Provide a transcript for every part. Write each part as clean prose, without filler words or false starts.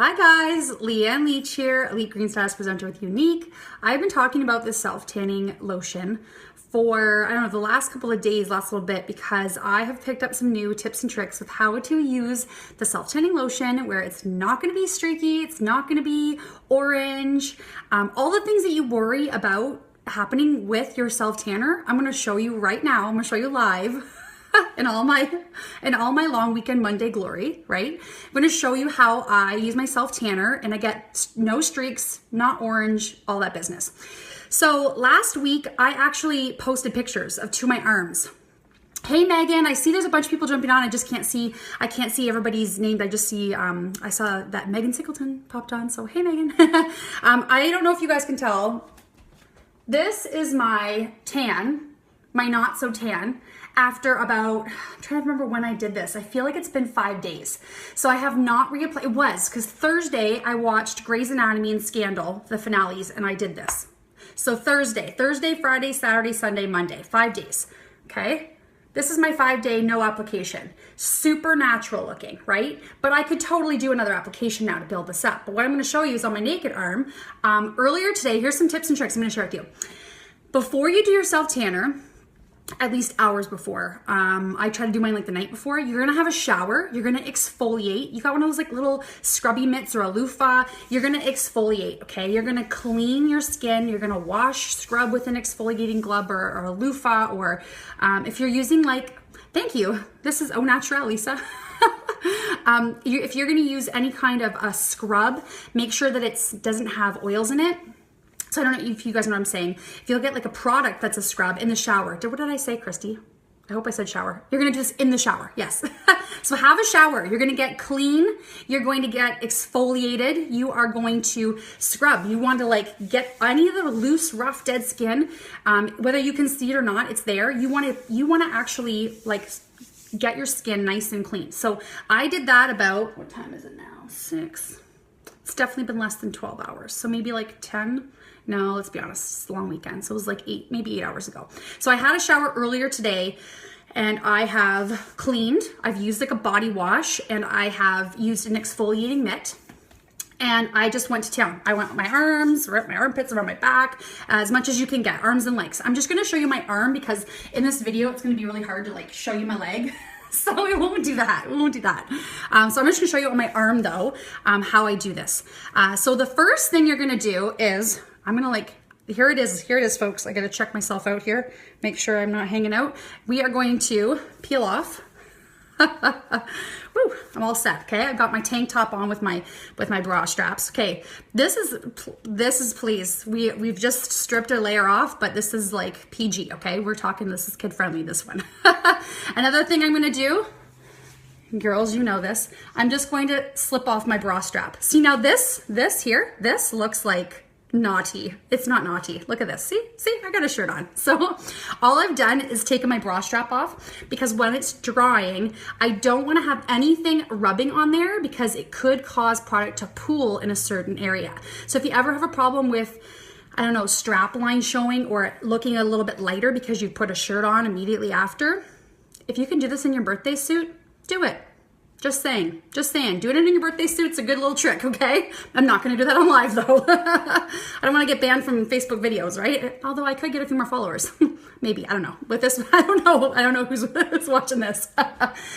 Hi guys, Leanne Leach here, Elite Green Stars presenter with Unique. I've been talking about this self-tanning lotion for, I don't know, the last couple of days, last little bit, because I have picked up some new tips and tricks with how to use the self-tanning lotion where it's not going to be streaky, it's not going to be orange, all the things that you worry about happening with your self-tanner, I'm going to show you right now. I'm going to show you live. in all my long weekend Monday glory, right? I'm going to show you how I use my self tanner and I get no streaks, not orange, all that business. So last week I actually posted pictures of my arms. Hey Megan, I see there's a bunch of people jumping on. I can't see everybody's name. I just see, I saw that Megan Sickleton popped on. So hey Megan. I don't know if you guys can tell. This is my tan, my not so tan. After about, I'm trying to remember when I did this. I feel like it's been 5 days. So I have not reapplied. It was because Thursday I watched Grey's Anatomy and Scandal, the finales, and I did this. So Thursday, Friday, Saturday, Sunday, Monday, 5 days. Okay. This is my 5-day no application. Super natural looking, right? But I could totally do another application now to build this up. But what I'm going to show you is on my naked arm. Earlier today, here's some tips and tricks I'm going to share with you. Before you do your self tanner, at least hours before. I try to do mine like the night before. You're gonna have a shower. You're gonna exfoliate. You got one of those like little scrubby mitts or a loofah. You're gonna exfoliate, okay? You're gonna clean your skin. You're gonna wash, scrub with an exfoliating glove or a loofah, or if you're using like, thank you. This is Au Naturel, Lisa. If you're gonna use any kind of a scrub, make sure that it doesn't have oils in it. So I don't know if you guys know what I'm saying. If you'll get like a product that's a scrub in the shower. What did I say, Christy? I hope I said shower. You're gonna do this in the shower, yes. So have a shower. You're gonna get clean. You're going to get exfoliated. You are going to scrub. You want to like get any of the loose, rough, dead skin. Whether you can see it or not, it's there. You wanna actually like get your skin nice and clean. So I did that about, what time is it now? 6. It's definitely been less than 12 hours. So maybe like 10. No, let's be honest, it's a long weekend. So it was like maybe 8 hours ago. So I had a shower earlier today and I have cleaned. I've used like a body wash and I have used an exfoliating mitt. And I just went to town. I went with my arms, my armpits, around my back, as much as you can get, arms and legs. I'm just gonna show you my arm because in this video, it's gonna be really hard to like show you my leg. So we won't do that. So I'm just gonna show you on my arm though, how I do this. So the first thing you're gonna do is, I'm gonna like, here it is folks. I gotta check myself out here, make sure I'm not hanging out. We are going to peel off. Woo, I'm all set, okay? I've got my tank top on with my bra straps. Okay, this is please, we've just stripped a layer off, but this is like PG, okay? We're talking, this is kid friendly, this one. Another thing I'm gonna do, girls, you know this, I'm just going to slip off my bra strap. See now this looks like naughty. It's not naughty. Look at this. See, I got a shirt on. So all I've done is taken my bra strap off because when it's drying, I don't want to have anything rubbing on there because it could cause product to pool in a certain area. So if you ever have a problem with, I don't know, strap line showing or looking a little bit lighter because you put a shirt on immediately after, if you can do this in your birthday suit, do it. Just saying, doing it in your birthday suit, it's a good little trick, okay? I'm not gonna do that on live though. I don't wanna get banned from Facebook videos, right? Although I could get a few more followers. Maybe, I don't know. With this, I don't know who's watching this.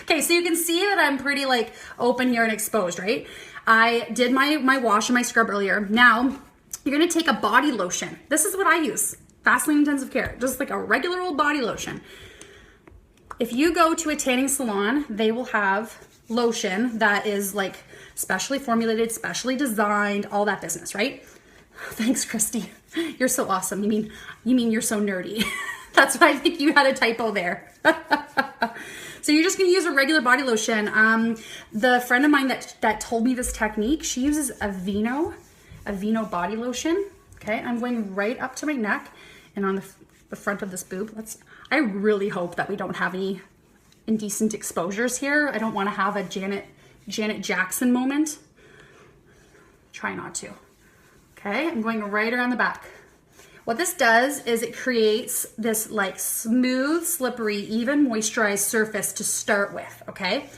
Okay, so you can see that I'm pretty like open here and exposed, right? I did my wash and my scrub earlier. Now, you're gonna take a body lotion. This is what I use, Vaseline Intensive Care, just like a regular old body lotion. If you go to a tanning salon, they will have lotion that is like specially formulated, specially designed, all that business, right? Thanks, Christy. You're so awesome. You mean you're so nerdy. That's why I think you had a typo there. So you're just gonna use a regular body lotion. The friend of mine that told me this technique, she uses Aveeno body lotion. Okay, I'm going right up to my neck and on the front of this boob. I really hope that we don't have any indecent exposures here. I don't want to have a Janet Jackson moment. Try not to. Okay, I'm going right around the back. What this does is it creates this like smooth, slippery, even moisturized surface to start with, okay?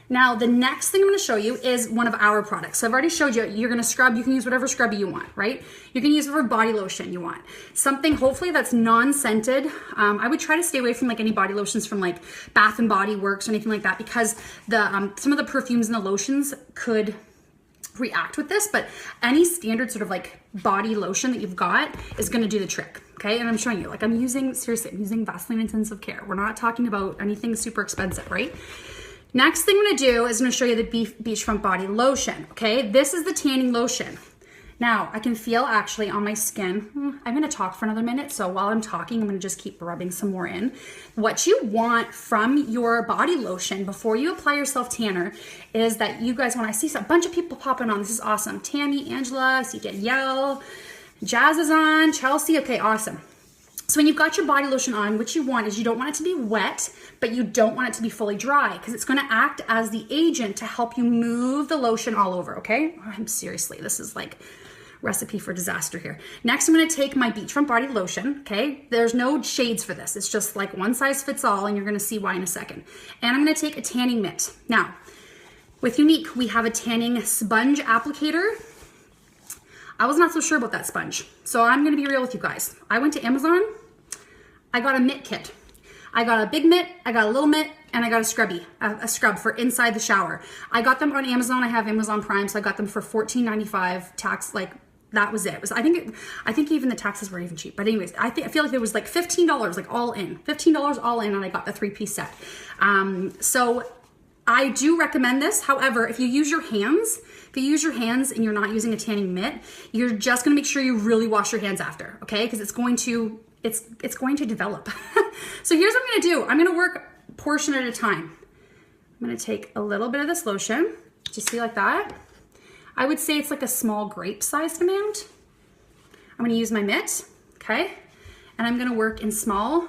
Now, the next thing I'm gonna show you is one of our products. So I've already showed you, you're gonna scrub, you can use whatever scrubby you want, right? You can use whatever body lotion you want. Something hopefully that's non-scented. I would try to stay away from like any body lotions from like Bath and Body Works or anything like that, because the some of the perfumes and the lotions could react with this, but any standard sort of like body lotion that you've got is going to do the trick. Okay. And I'm showing you, like seriously, I'm using Vaseline Intensive Care. We're not talking about anything super expensive, right? Next thing I'm going to do is I'm going to show you the Beachfront Body Lotion. Okay. This is the tanning lotion. Now I can feel actually on my skin, I'm going to talk for another minute. So while I'm talking, I'm going to just keep rubbing some more in. What you want from your body lotion before you apply your self tanner is that you guys, when I see a bunch of people popping on, this is awesome. Tammy, Angela, I see Danielle, Jazz is on, Chelsea. Okay, awesome. So when you've got your body lotion on, what you want is you don't want it to be wet, but you don't want it to be fully dry, because it's going to act as the agent to help you move the lotion all over. Okay. Seriously, this is like recipe for disaster here. Next, I'm going to take my Beachfront Body Lotion. Okay. There's no shades for this. It's just like one size fits all, and you're going to see why in a second. And I'm going to take a tanning mitt. Now, with Unique, we have a tanning sponge applicator. I was not so sure about that sponge. So I'm going to be real with you guys. I went to Amazon. I got a mitt kit. I got a big mitt, I got a little mitt, and I got a scrub for inside the shower. I got them on Amazon. I have Amazon Prime, so I got them for $14.95 tax. Like, that was it. I think even the taxes weren't even cheap. But anyways, I feel like it was like $15, like all in. $15 all in, and I got the 3-piece set. So I do recommend this. However, if you use your hands, and you're not using a tanning mitt, you're just gonna make sure you really wash your hands after, okay? Because it's going to develop. So here's what I'm gonna do. I'm gonna work a portion at a time. I'm gonna take a little bit of this lotion, just see like that. I would say it's like a small grape-sized amount. I'm gonna use my mitt, okay? And I'm gonna work in small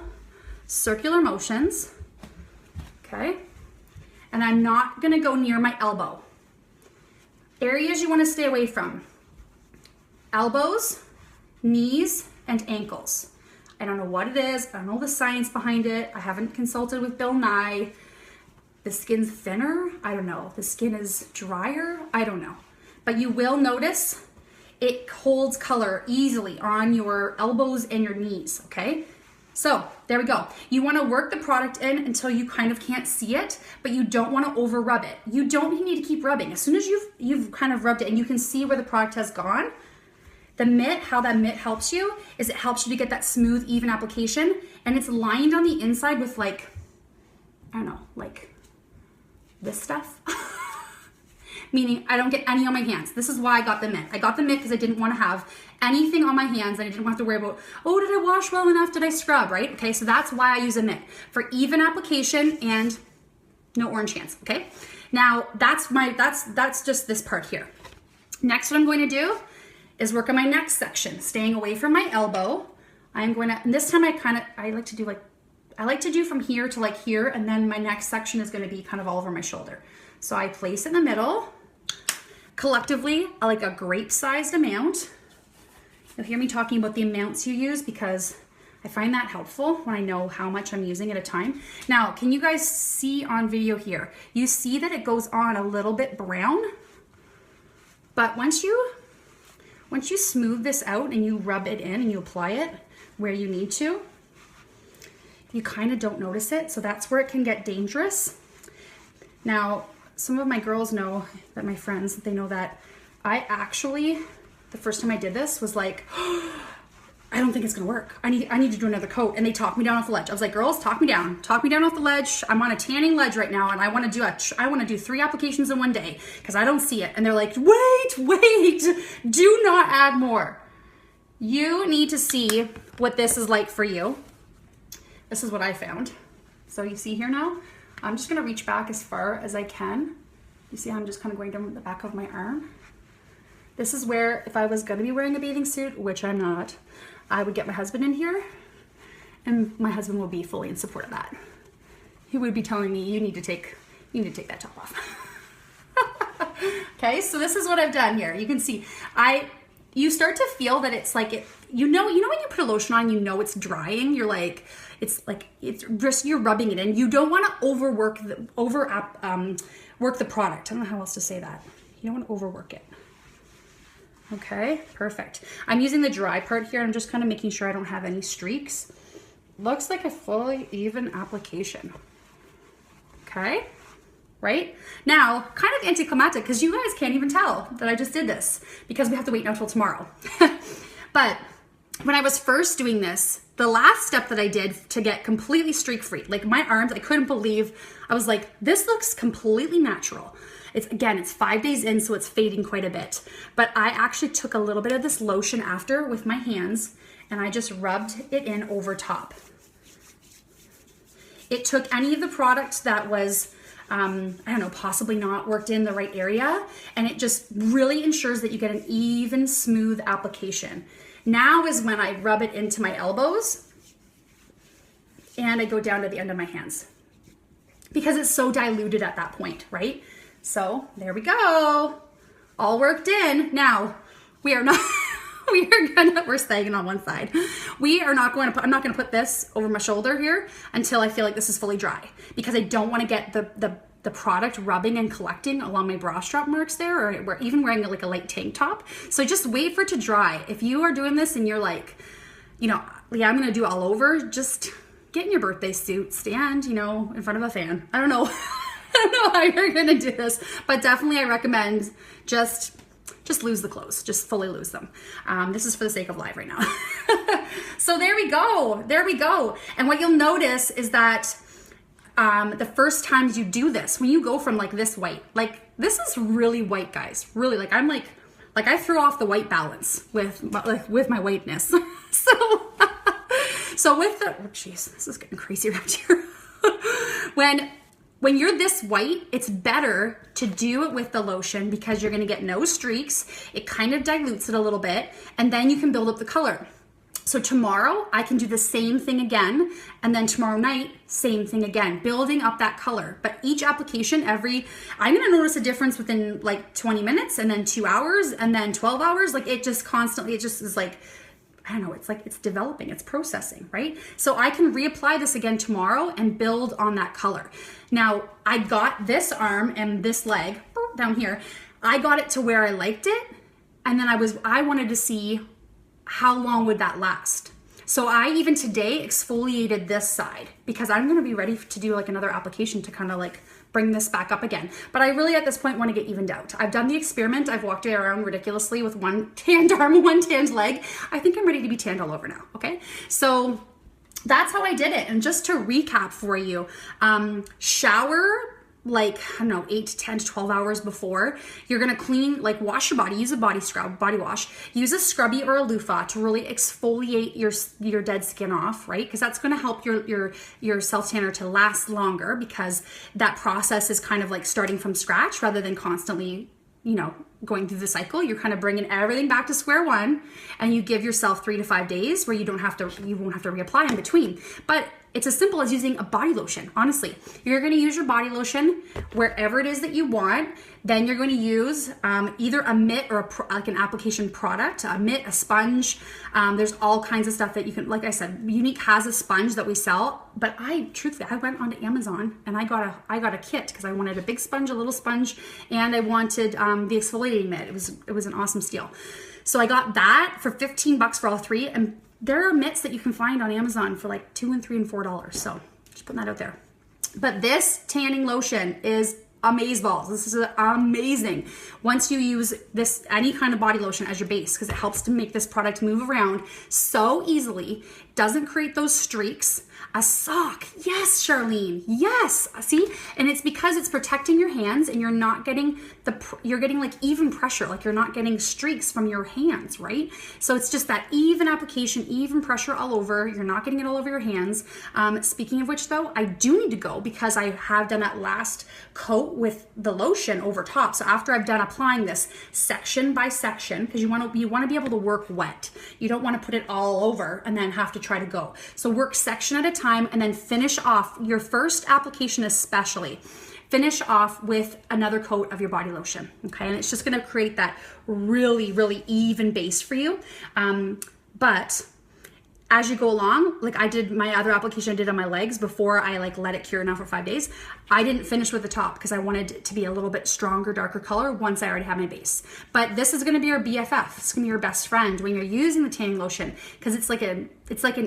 circular motions, okay? And I'm not gonna go near my elbow. Areas you wanna stay away from: elbows, knees, and ankles. I don't know what it is. I don't know the science behind it. I haven't consulted with Bill Nye. The skin's thinner. I don't know. The skin is drier. I don't know. But you will notice it holds color easily on your elbows and your knees, okay? So there we go. You wanna work the product in until you kind of can't see it, but you don't wanna over rub it. You don't need to keep rubbing. As soon as you've kind of rubbed it and you can see where the product has gone, the mitt, how that mitt helps you is it helps you to get that smooth, even application, and it's lined on the inside with like, I don't know, like this stuff. Meaning I don't get any on my hands. This is why I got the mitt. I got the mitt because I didn't want to have anything on my hands, and I didn't have to worry about, oh, did I wash well enough? Did I scrub, right? Okay, so that's why I use a mitt, for even application and no orange hands, okay? Now, that's just this part here. Next, what I'm going to do is work on my neck section, staying away from my elbow. I'm going to, and this time I like to do from here to like here, and then my next section is going to be kind of all over my shoulder. So I place it in the middle. Collectively, I like a grape-sized amount. You'll hear me talking about the amounts you use because I find that helpful when I know how much I'm using at a time. Now, can you guys see on video here? You see that it goes on a little bit brown, but once you smooth this out and you rub it in and you apply it where you need to, you kind of don't notice it. So that's where it can get dangerous. Now, some of my girls know that, my friends, they know that I actually, the first time I did this was like, oh, I don't think it's gonna work. I need to do another coat. And they talked me down off the ledge. I was like, girls, talk me down off the ledge. I'm on a tanning ledge right now, and I want to do 3 applications in one day because I don't see it. And they're like, wait, do not add more. You need to see what this is like for you. This is what I found. So you see here now, I'm just gonna reach back as far as I can. You see how I'm just kind of going down the back of my arm? This is where, if I was gonna be wearing a bathing suit, which I'm not, I would get my husband in here, and my husband will be fully in support of that. He would be telling me, you need to take that top off. Okay, so this is what I've done here. You can see, you start to feel that it's like, you know when you put a lotion on, you know it's drying. You're like, it's just, you're rubbing it in. You don't want to work the product. I don't know how else to say that. You don't want to overwork it. Okay, perfect. I'm using the dry part here. I'm just kind of making sure I don't have any streaks. Looks like a fully even application. Okay, right? Now, kind of anticlimactic because you guys can't even tell that I just did this because we have to wait until tomorrow. But when I was first doing this, the last step that I did to get completely streak free, like my arms, I couldn't believe, I was like, this looks completely natural. It's 5 days in, so it's fading quite a bit. But I actually took a little bit of this lotion after with my hands and I just rubbed it in over top. It took any of the product that was, I don't know, possibly not worked in the right area, and it just really ensures that you get an even, smooth application. Now is when I rub it into my elbows and I go down to the end of my hands because it's so diluted at that point, right? So there we go. All worked in. Now we are not, we're staying on one side. I'm not going to put this over my shoulder here until I feel like this is fully dry because I don't want to get the product rubbing and collecting along my bra strap marks there, or even wearing like a light tank top. So just wait for it to dry. If you are doing this and you're like, yeah, I'm going to do it all over, just get in your birthday suit, stand, in front of a fan. I don't know. I don't know how you're going to do this, but definitely I recommend just lose the clothes, just fully lose them. This is for the sake of live right now. So there we go. There we go. And what you'll notice is that the first times you do this, when you go from like this white, like this is really white, guys, really, like I'm like I threw off the white balance with my whiteness. So with the, oh geez, this is getting crazy around here. When you're this white, it's better to do it with the lotion because you're gonna get no streaks. It kind of dilutes it a little bit, and then you can build up the color. So tomorrow I can do the same thing again, and then tomorrow night, same thing again, building up that color. But each application, I'm gonna notice a difference within like 20 minutes, and then 2 hours, and then 12 hours. Like it just is like, I don't know, it's like it's developing, it's processing, right? So I can reapply this again tomorrow and build on that color. Now, I got this arm and this leg down here, I got it to where I liked it, and then I wanted to see how long would that last. So I even today exfoliated this side because I'm gonna be ready to do like another application to kind of like bring this back up again. But I really at this point want to get evened out. I've done the experiment. I've walked around ridiculously with one tanned arm, one tanned leg. I think I'm ready to be tanned all over now, okay? So that's how I did it. And just to recap for you, shower like, I don't know, 8 to 10 to 12 hours before. You're gonna clean, like wash your body, use a body scrub, body wash, use a scrubby or a loofah to really exfoliate your dead skin off, right? Because that's gonna help your self tanner to last longer because that process is kind of like starting from scratch rather than constantly, going through the cycle. You're kind of bringing everything back to square one, and you give yourself 3 to 5 days where you won't have to reapply in between. But it's as simple as using a body lotion. Honestly, you're going to use your body lotion wherever it is that you want. Then you're going to use either a mitt or like an application product, a mitt, a sponge. There's all kinds of stuff that you can, like I said, Unique has a sponge that we sell, but truthfully, I went onto Amazon and I got a kit because I wanted a big sponge, a little sponge, and I wanted the exfoliating mitt. It was an awesome steal. So I got that for $15 for all three, and there are mitts that you can find on Amazon for like $2 and $3 and $4. So just putting that out there. But this tanning lotion is amazeballs. This is amazing. Once you use this, any kind of body lotion as your base, because it helps to make this product move around so easily, doesn't create those streaks. A sock, yes, Charlene, yes. See, and it's because it's protecting your hands, and you're not getting you're getting like even pressure, like you're not getting streaks from your hands, right? So it's just that even application, even pressure all over. You're not getting it all over your hands. Speaking of which, though, I do need to go because I have done that last coat with the lotion over top. So after I've done applying this section by section, because you want to be able to work wet. You don't want to put it all over and then have to try to go. So work section at a time, and then finish off your first application, especially finish off with another coat of your body lotion. Okay, and it's just going to create that really, really even base for you. But as you go along, like I did my other application I did on my legs before I like let it cure now for 5 days. I didn't finish with the top because I wanted it to be a little bit stronger, darker color once I already had my base. But this is gonna be your BFF. It's gonna be your best friend when you're using the tanning lotion, because it's like an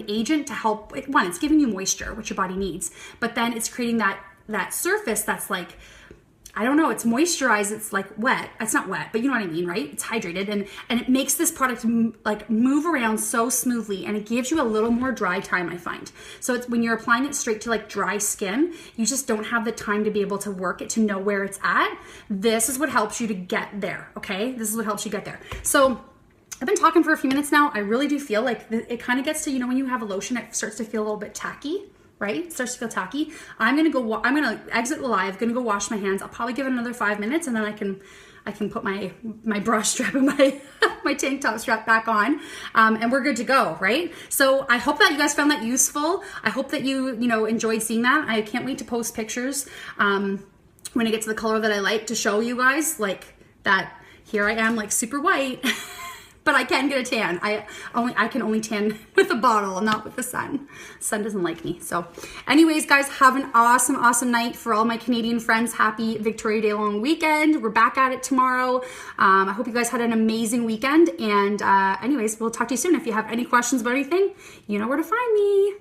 agent to help. One, it's giving you moisture, which your body needs, but then it's creating that surface that's like, I don't know, it's moisturized, it's like wet. It's not wet, but you know what I mean, right? It's hydrated, and it makes this product like move around so smoothly, and it gives you a little more dry time, I find. So it's when you're applying it straight to like dry skin, you just don't have the time to be able to work it, to know where it's at. This is what helps you to get there, okay? This is what helps you get there. So I've been talking for a few minutes now. I really do feel like it kind of gets to, you know, when you have a lotion, it starts to feel a little bit tacky. Right? It starts to feel tacky. I'm gonna exit the live, gonna go wash my hands. I'll probably give it another 5 minutes, and then I can put my bra strap and my tank top strap back on, and we're good to go, right? So I hope that you guys found that useful. I hope that you enjoyed seeing that. I can't wait to post pictures when I get to the color that I like, to show you guys like that. Here I am, like super white. But I can get a tan. I can only tan with a bottle and not with the sun. Sun doesn't like me. So anyways, guys, have an awesome, awesome night. For all my Canadian friends, happy Victoria Day long weekend. We're back at it tomorrow. I hope you guys had an amazing weekend. And anyways, we'll talk to you soon. If you have any questions about anything, you know where to find me.